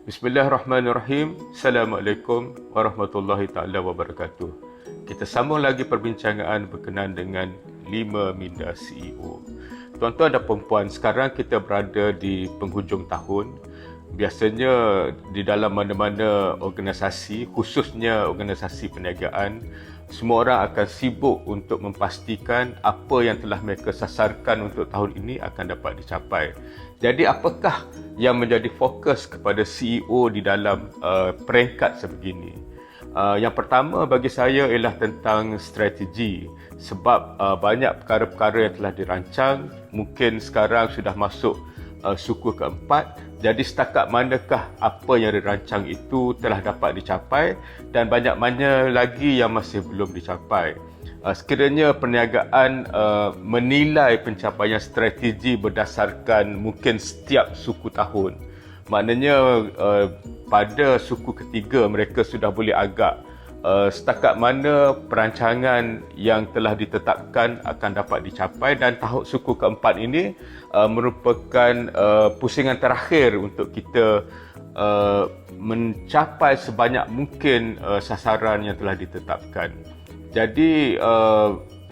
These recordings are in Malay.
Bismillahirrahmanirrahim. Assalamualaikum warahmatullahi taala wabarakatuh. Kita sambung lagi perbincangan berkenaan dengan 5 minda CEO. Tuan-tuan dan puan-puan, sekarang kita berada di penghujung tahun. Biasanya di dalam mana-mana organisasi, khususnya organisasi perniagaan, semua orang akan sibuk untuk memastikan apa yang telah mereka sasarkan untuk tahun ini akan dapat dicapai. Jadi apakah yang menjadi fokus kepada CEO di dalam peringkat sebegini? Yang pertama bagi saya ialah tentang strategi, sebab banyak perkara-perkara yang telah dirancang mungkin sekarang sudah masuk suku keempat. Jadi setakat manakah apa yang dirancang itu telah dapat dicapai dan banyak mana lagi yang masih belum dicapai. Sekiranya perniagaan menilai pencapaian strategi berdasarkan mungkin setiap suku tahun, maknanya pada suku ketiga mereka sudah boleh agak setakat mana perancangan yang telah ditetapkan akan dapat dicapai, dan tahun suku keempat ini merupakan pusingan terakhir untuk kita mencapai sebanyak mungkin sasaran yang telah ditetapkan. Jadi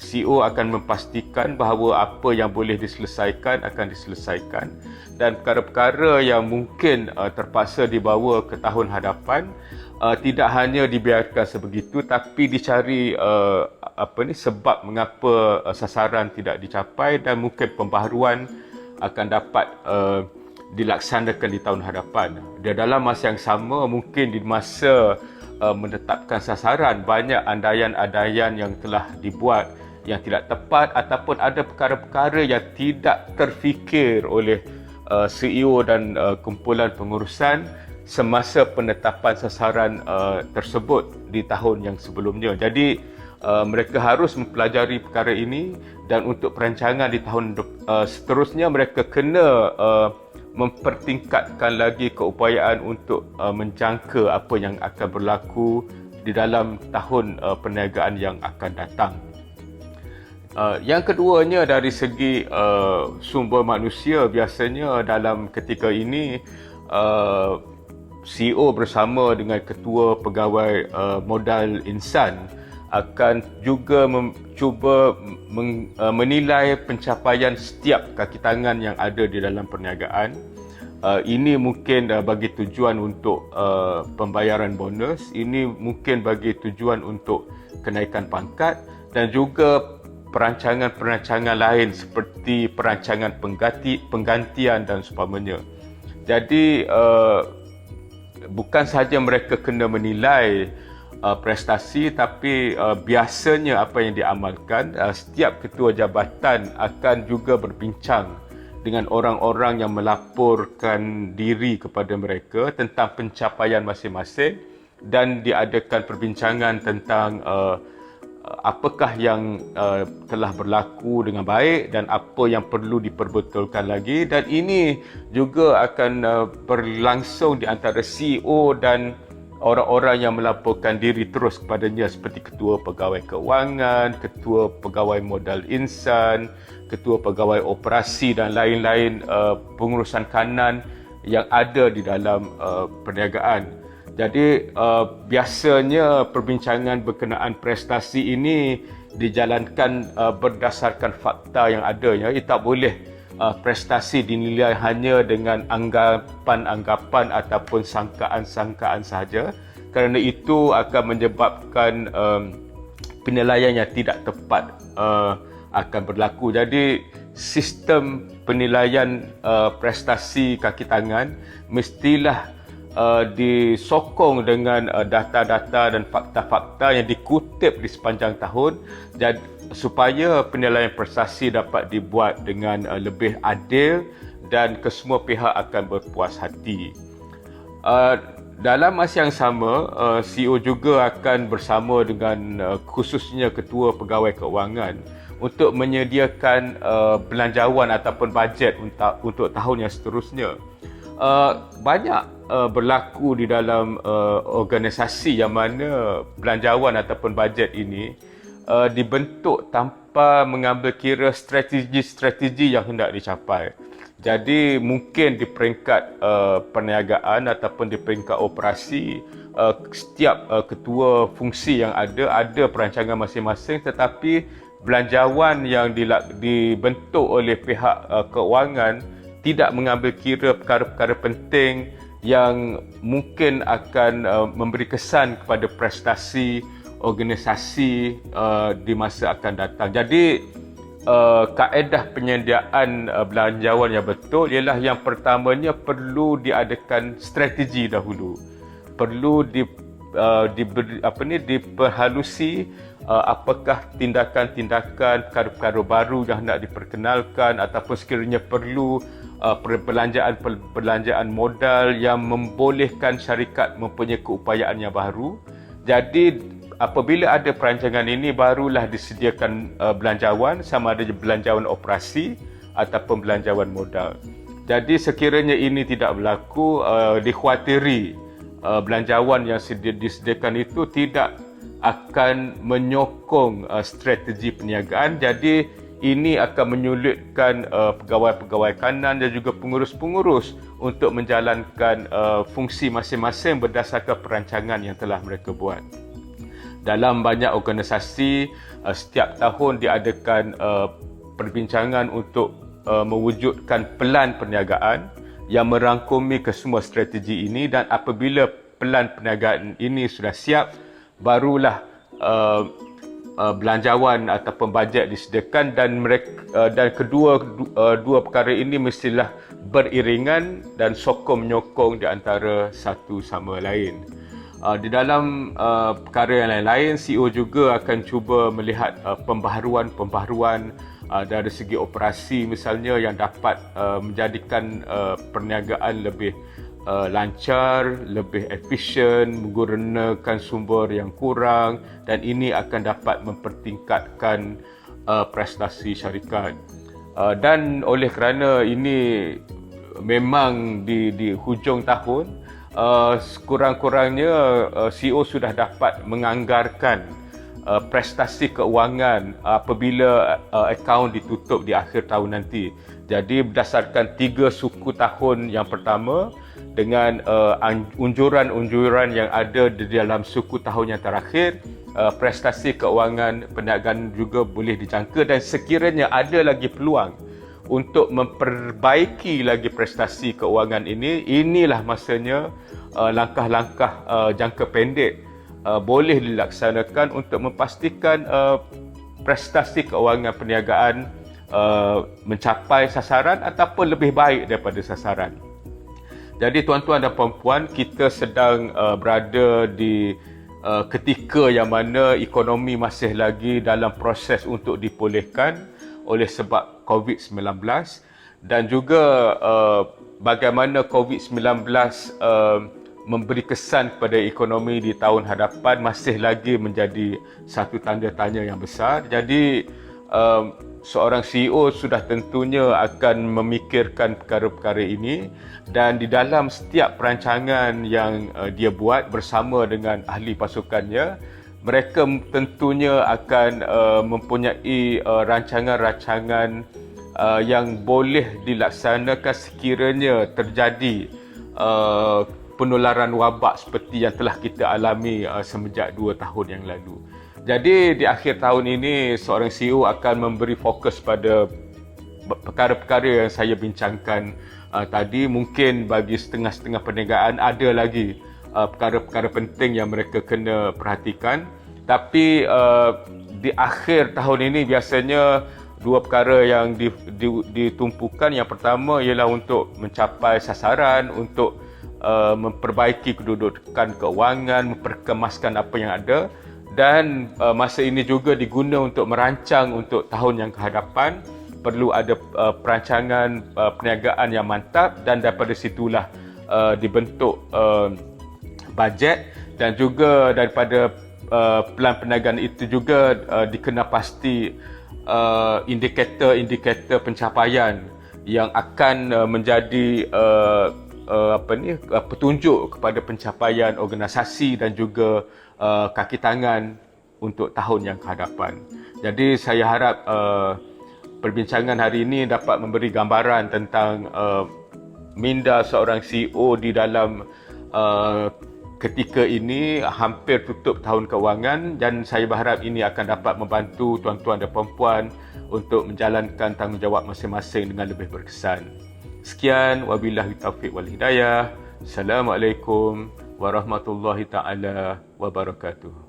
CEO akan memastikan bahawa apa yang boleh diselesaikan akan diselesaikan, dan perkara-perkara yang mungkin terpaksa dibawa ke tahun hadapan tidak hanya dibiarkan sebegitu, tapi dicari sebab mengapa sasaran tidak dicapai, dan mungkin pembaharuan akan dapat dilaksanakan di tahun hadapan. Di dalam masa yang sama, mungkin di masa menetapkan sasaran, banyak andaian-andaian yang telah dibuat yang tidak tepat, ataupun ada perkara-perkara yang tidak terfikir oleh CEO dan kumpulan pengurusan semasa penetapan sasaran tersebut di tahun yang sebelumnya. Jadi mereka harus mempelajari perkara ini, dan untuk perancangan di tahun seterusnya mereka kena mempertingkatkan lagi keupayaan untuk menjangka apa yang akan berlaku di dalam tahun perniagaan yang akan datang. Yang keduanya dari segi sumber manusia, biasanya dalam ketika ini CEO bersama dengan ketua pegawai modal insan akan juga cuba menilai pencapaian setiap kaki tangan yang ada di dalam perniagaan. Ini mungkin bagi tujuan untuk pembayaran bonus, ini mungkin bagi tujuan untuk kenaikan pangkat, dan juga perancangan-perancangan lain seperti perancangan penggantian dan seumpamanya. Jadi bukan sahaja mereka kena menilai prestasi, tapi biasanya apa yang diamalkan, setiap ketua jabatan akan juga berbincang dengan orang-orang yang melaporkan diri kepada mereka tentang pencapaian masing-masing, dan diadakan perbincangan tentang apakah yang telah berlaku dengan baik dan apa yang perlu diperbetulkan lagi. Dan ini juga akan berlangsung di antara CEO dan orang-orang yang melaporkan diri terus kepadanya, seperti ketua pegawai keuangan, ketua pegawai modal insan, ketua pegawai operasi dan lain-lain pengurusan kanan yang ada di dalam perniagaan. Jadi biasanya perbincangan berkenaan prestasi ini dijalankan berdasarkan fakta yang ada. Ya, tak boleh prestasi dinilai hanya dengan anggapan-anggapan ataupun sangkaan-sangkaan sahaja, kerana itu akan menyebabkan penilaian yang tidak tepat akan berlaku. Jadi sistem penilaian prestasi kaki tangan mestilah disokong dengan data-data dan fakta-fakta yang dikutip di sepanjang tahun, dan supaya penilaian prestasi dapat dibuat dengan lebih adil dan kesemua pihak akan berpuas hati. Dalam masa yang sama, CEO juga akan bersama dengan khususnya ketua pegawai keuangan untuk menyediakan belanjawan ataupun bajet untuk tahun yang seterusnya. Banyak berlaku di dalam organisasi yang mana belanjawan ataupun bajet ini dibentuk tanpa mengambil kira strategi-strategi yang hendak dicapai. Jadi mungkin di peringkat perniagaan ataupun di peringkat operasi, setiap ketua fungsi yang ada perancangan masing-masing, tetapi belanjawan yang dibentuk oleh pihak keuangan tidak mengambil kira perkara-perkara penting yang mungkin akan memberi kesan kepada prestasi organisasi di masa akan datang. Jadi kaedah penyediaan belanjawan yang betul ialah yang pertamanya perlu diadakan strategi dahulu. Perlu diperhalusi apakah tindakan-tindakan perkara-perkara baru yang nak diperkenalkan ataupun sekiranya perlu perbelanjaan modal yang membolehkan syarikat mempunyai keupayaan yang baru. Jadi apabila ada perancangan ini, barulah disediakan belanjawan, sama ada belanjawan operasi ataupun belanjawan modal. Jadi sekiranya ini tidak berlaku, dikhawatiri belanjawan yang disediakan itu tidak akan menyokong strategi perniagaan. Jadi ini akan menyulitkan pegawai-pegawai kanan dan juga pengurus-pengurus untuk menjalankan fungsi masing-masing berdasarkan perancangan yang telah mereka buat. Dalam banyak organisasi, setiap tahun diadakan perbincangan untuk mewujudkan pelan perniagaan yang merangkumi kesemua strategi ini, dan apabila pelan perniagaan ini sudah siap, barulah belanjawan ataupun bajet disediakan, dan dua perkara ini mestilah beriringan dan sokong menyokong di antara satu sama lain. Di dalam perkara yang lain-lain, CEO juga akan cuba melihat pembaharuan dari segi operasi misalnya yang dapat menjadikan perniagaan lebih lancar, lebih efisien, menggunakan sumber yang kurang, dan ini akan dapat mempertingkatkan prestasi syarikat. Dan oleh kerana ini memang di hujung tahun, sekurang-kurangnya CEO sudah dapat menganggarkan prestasi keuangan apabila akaun ditutup di akhir tahun nanti. Jadi berdasarkan 3 suku tahun yang pertama dengan unjuran-unjuran yang ada di dalam suku tahun yang terakhir, prestasi keuangan perniagaan juga boleh dijangka, dan sekiranya ada lagi peluang untuk memperbaiki lagi prestasi keuangan ini, inilah masanya langkah-langkah jangka pendek boleh dilaksanakan untuk memastikan prestasi keuangan perniagaan mencapai sasaran ataupun lebih baik daripada sasaran. Jadi tuan-tuan dan puan-puan, kita sedang berada di ketika yang mana ekonomi masih lagi dalam proses untuk dipulihkan oleh sebab COVID-19, dan juga bagaimana COVID-19 memberi kesan kepada ekonomi di tahun hadapan masih lagi menjadi satu tanda tanya yang besar. Jadi seorang CEO sudah tentunya akan memikirkan perkara-perkara ini, dan di dalam setiap perancangan yang dia buat bersama dengan ahli pasukannya, mereka tentunya akan mempunyai rancangan-rancangan yang boleh dilaksanakan sekiranya terjadi penularan wabak seperti yang telah kita alami semenjak 2 tahun yang lalu. Jadi di akhir tahun ini, seorang CEO akan memberi fokus pada perkara-perkara yang saya bincangkan tadi. Mungkin bagi setengah-setengah perniagaan ada lagi perkara-perkara penting yang mereka kena perhatikan. Tapi di akhir tahun ini biasanya 2 perkara yang ditumpukan. Yang pertama ialah untuk mencapai sasaran, untuk memperbaiki kedudukan keuangan, memperkemaskan apa yang ada, dan masa ini juga diguna untuk merancang untuk tahun yang kehadapan. Perlu ada perancangan perniagaan yang mantap, dan daripada situlah dibentuk bajet, dan juga daripada pelan perniagaan itu juga dikenal pasti indikator-indikator pencapaian yang akan menjadi petunjuk kepada pencapaian organisasi dan juga kaki tangan untuk tahun yang kehadapan. Jadi saya harap perbincangan hari ini dapat memberi gambaran tentang minda seorang CEO di dalam ketika ini hampir tutup tahun kewangan, dan saya berharap ini akan dapat membantu tuan-tuan dan puan-puan untuk menjalankan tanggungjawab masing-masing dengan lebih berkesan. Sekian, wabillahi taufiq wal hidayah. Assalamualaikum warahmatullahi taala wabarakatuh.